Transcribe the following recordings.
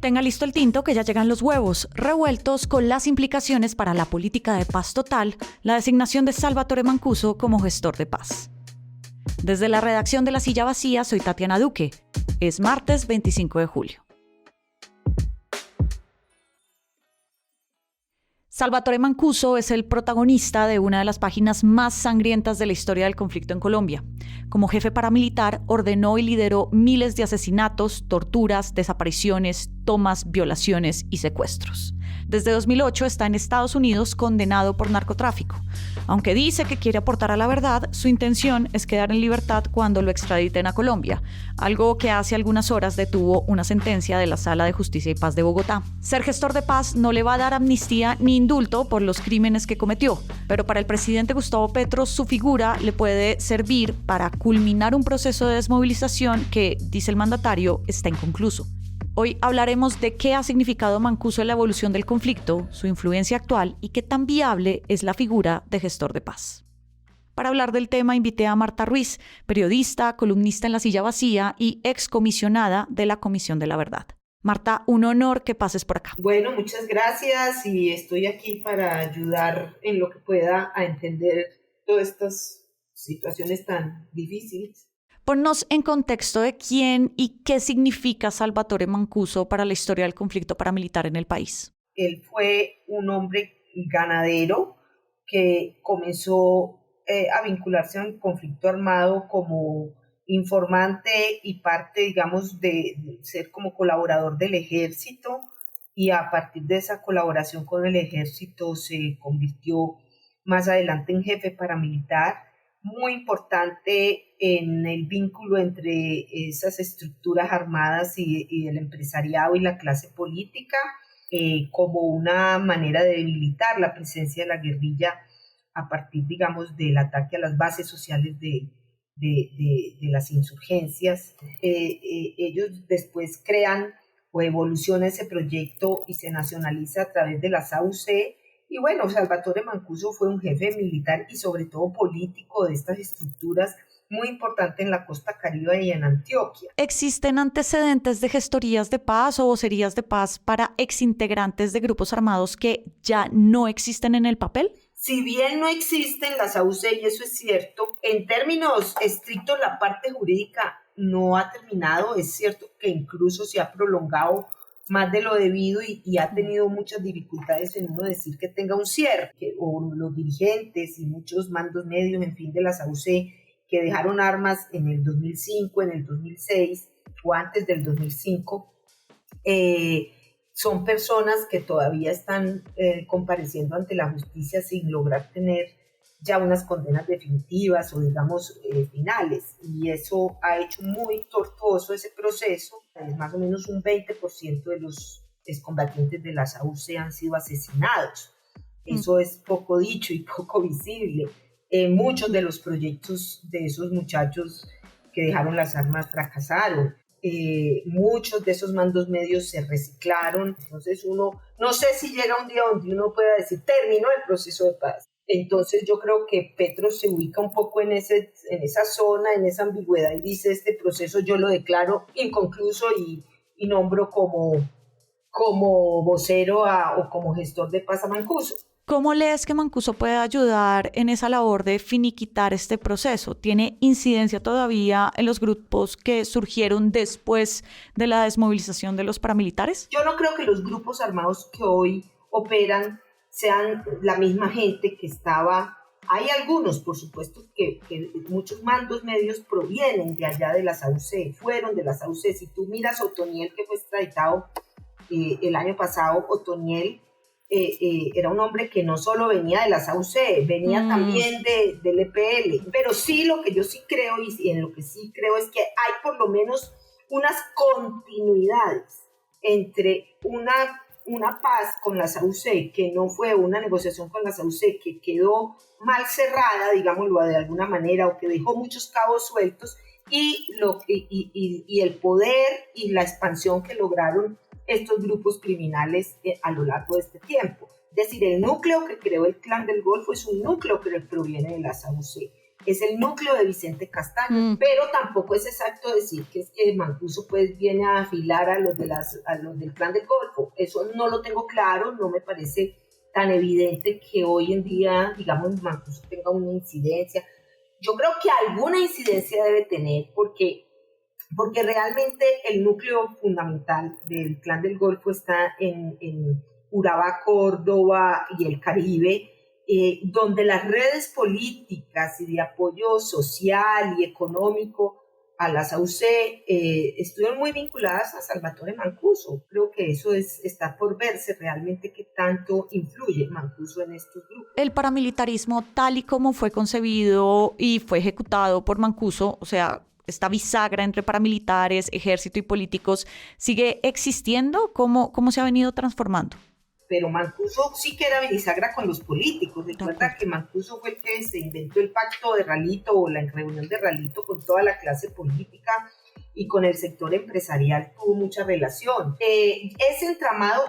Tenga listo el tinto que ya llegan los huevos, revueltos con las implicaciones para la política de paz total, la designación de Salvatore Mancuso como gestor de paz. Desde la redacción de La Silla Vacía, soy Tatiana Duque. Es martes 25 de julio. Salvatore Mancuso es el protagonista de una de las páginas más sangrientas de la historia del conflicto en Colombia. Como jefe paramilitar, ordenó y lideró miles de asesinatos, torturas, desapariciones, tomas, violaciones y secuestros. Desde 2008 está en Estados Unidos condenado por narcotráfico. Aunque dice que quiere aportar a la verdad, su intención es quedar en libertad cuando lo extraditen a Colombia, algo que hace algunas horas detuvo una sentencia de la Sala de Justicia y Paz de Bogotá. Ser gestor de paz no le va a dar amnistía ni indulto por los crímenes que cometió, pero para el presidente Gustavo Petro su figura le puede servir para culminar un proceso de desmovilización que, dice el mandatario, está inconcluso. Hoy hablaremos de qué ha significado Mancuso en la evolución del conflicto, su influencia actual y qué tan viable es la figura de gestor de paz. Para hablar del tema invité a Marta Ruiz, periodista, columnista en La Silla Vacía y excomisionada de la Comisión de la Verdad. Marta, un honor que pases por acá. Bueno, muchas gracias y estoy aquí para ayudar en lo que pueda a entender todas estas situaciones tan difíciles. Ponnos en contexto de quién y qué significa Salvatore Mancuso para la historia del conflicto paramilitar en el país. Él fue un hombre ganadero que comenzó a vincularse a un conflicto armado como informante y parte, digamos, de ser como colaborador del ejército, y a partir de esa colaboración con el ejército se convirtió más adelante en jefe paramilitar, muy importante en el vínculo entre esas estructuras armadas y el empresariado y la clase política, como una manera de debilitar la presencia de la guerrilla a partir, digamos, del ataque a las bases sociales de las insurgencias. Ellos después crean o evoluciona ese proyecto y se nacionaliza a través de las AUC. Y bueno, Salvatore Mancuso fue un jefe militar y sobre todo político de estas estructuras muy importante en la costa caribe y en Antioquia. ¿Existen antecedentes de gestorías de paz o vocerías de paz para exintegrantes de grupos armados que ya no existen en el papel? Si bien no existen las AUC, y eso es cierto, en términos estrictos la parte jurídica no ha terminado. Es cierto que incluso se ha prolongado más de lo debido y ha tenido muchas dificultades en uno decir que tenga un cierre, o los dirigentes y muchos mandos medios, en fin, de las AUC que dejaron armas en el 2005, en el 2006 o antes del 2005, son personas que todavía están compareciendo ante la justicia sin lograr tener ya unas condenas definitivas o, digamos, finales, y eso ha hecho muy tortuoso ese proceso. Más o menos un 20% de los excombatientes de las AUC han sido asesinados. Eso es poco dicho y poco visible. Muchos de los proyectos de esos muchachos que dejaron las armas fracasaron. Muchos de esos mandos medios se reciclaron. Entonces uno, no sé si llega un día donde uno pueda decir, terminó el proceso de paz. Entonces yo creo que Petro se ubica un poco en esa zona, en esa ambigüedad, y dice, este proceso yo lo declaro inconcluso y nombro como vocero o como gestor de paz a Mancuso. ¿Cómo lees que Mancuso puede ayudar en esa labor de finiquitar este proceso? ¿Tiene incidencia todavía en los grupos que surgieron después de la desmovilización de los paramilitares? Yo no creo que los grupos armados que hoy operan sean la misma gente que estaba. Hay algunos, por supuesto, que muchos mandos medios provienen de allá de las AUC, fueron de las AUC. Si tú miras a Otoniel, que fue extraditado el año pasado, Otoniel era un hombre que no solo venía de las AUC, venía también del EPL. Pero sí, lo que yo sí creo, y en lo que sí creo, es que hay por lo menos unas continuidades entre una paz con las AUC, que no fue una negociación con las AUC, que quedó mal cerrada, digámoslo de alguna manera, o que dejó muchos cabos sueltos, y el poder y la expansión que lograron estos grupos criminales a lo largo de este tiempo. Es decir, el núcleo que creó el Clan del Golfo es un núcleo que proviene de las AUC. es el núcleo de Vicente Castaño, pero tampoco es exacto decir que es que Mancuso pues viene a afilar a los del Clan del Golfo. Eso no lo tengo claro, no me parece tan evidente que hoy en día, digamos, Mancuso tenga una incidencia. Yo creo que alguna incidencia debe tener porque realmente el núcleo fundamental del Clan del Golfo está en Urabá, Córdoba y el Caribe, donde las redes políticas y de apoyo social y económico a la SAUC estuvieron muy vinculadas a Salvatore Mancuso. Creo que eso está por verse realmente qué tanto influye Mancuso en estos grupos. El paramilitarismo, tal y como fue concebido y fue ejecutado por Mancuso, o sea, esta bisagra entre paramilitares, ejército y políticos, ¿sigue existiendo? ¿Cómo se ha venido transformando? Pero Mancuso sí que era bisagra con los políticos. Recuerda que Mancuso fue el que se inventó el pacto de Ralito o la reunión de Ralito con toda la clase política y con el sector empresarial tuvo mucha relación. Ese entramado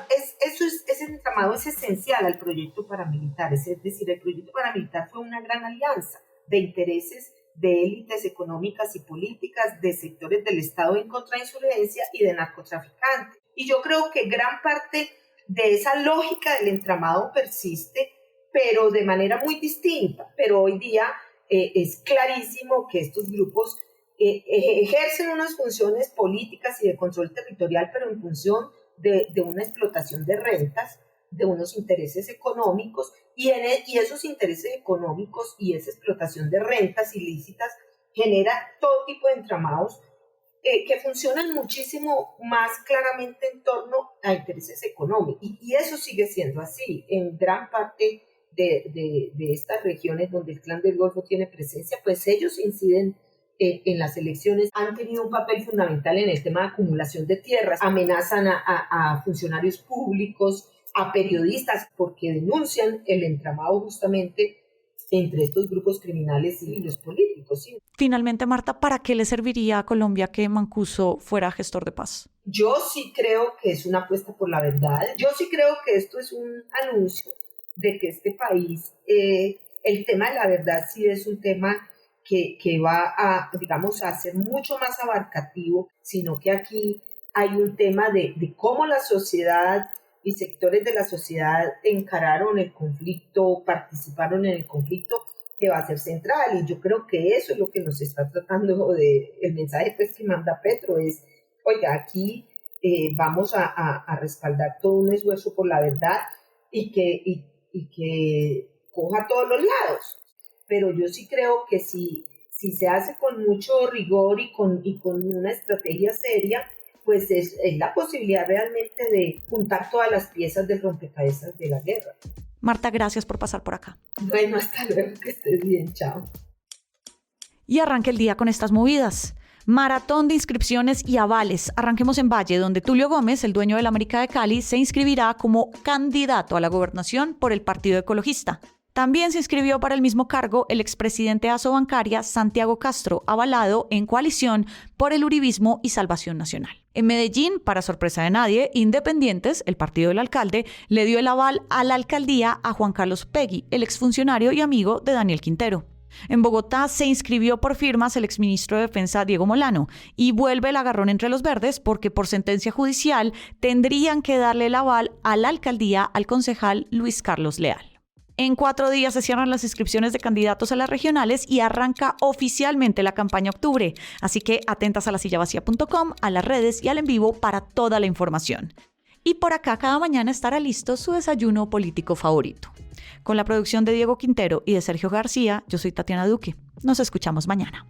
es esencial al proyecto paramilitar. Es decir, el proyecto paramilitar fue una gran alianza de intereses de élites económicas y políticas, de sectores del Estado en contrainsurgencia y de narcotraficantes. Y yo creo que gran parte de esa lógica del entramado persiste, pero de manera muy distinta. Pero hoy día es clarísimo que estos grupos ejercen unas funciones políticas y de control territorial, pero en función de una explotación de rentas, de unos intereses económicos, y esos intereses económicos y esa explotación de rentas ilícitas genera todo tipo de entramados que funcionan muchísimo más claramente en torno a intereses económicos. Y eso sigue siendo así. En gran parte de estas regiones donde el Clan del Golfo tiene presencia, pues ellos inciden en las elecciones, han tenido un papel fundamental en el tema de acumulación de tierras, amenazan a funcionarios públicos, a periodistas, porque denuncian el entramado justamente entre estos grupos criminales y los políticos. ¿Sí? Finalmente, Marta, ¿para qué le serviría a Colombia que Mancuso fuera gestor de paz? Yo sí creo que es una apuesta por la verdad. Yo sí creo que esto es un anuncio de que este país, el tema de la verdad sí es un tema que va a ser mucho más abarcativo, sino que aquí hay un tema de cómo la sociedad y sectores de la sociedad encararon el conflicto, participaron en el conflicto, que va a ser central. Y yo creo que eso es lo que nos está tratando el mensaje pues, que manda Petro, es, oiga, aquí vamos a respaldar todo un esfuerzo por la verdad y que coja a todos los lados. Pero yo sí creo que si se hace con mucho rigor y con una estrategia seria, pues es la posibilidad realmente de juntar todas las piezas del rompecabezas de la guerra. Marta, gracias por pasar por acá. Bueno, hasta luego, que estés bien, chao. Y arranque el día con estas movidas. Maratón de inscripciones y avales. Arranquemos en Valle, donde Tulio Gómez, el dueño del América de Cali, se inscribirá como candidato a la gobernación por el Partido Ecologista. También se inscribió para el mismo cargo el expresidente de Asobancaria, Santiago Castro, avalado en coalición por el Uribismo y Salvación Nacional. En Medellín, para sorpresa de nadie, Independientes, el partido del alcalde, le dio el aval a la alcaldía a Juan Carlos Peggy, el exfuncionario y amigo de Daniel Quintero. En Bogotá se inscribió por firmas el exministro de Defensa Diego Molano y vuelve el agarrón entre los verdes porque por sentencia judicial tendrían que darle el aval a la alcaldía al concejal Luis Carlos Leal. En 4 días se cierran las inscripciones de candidatos a las regionales y arranca oficialmente la campaña Octubre. Así que atentas a lasillavacía.com, a las redes y al en vivo para toda la información. Y por acá cada mañana estará listo su desayuno político favorito. Con la producción de Diego Quintero y de Sergio García, yo soy Tatiana Duque. Nos escuchamos mañana.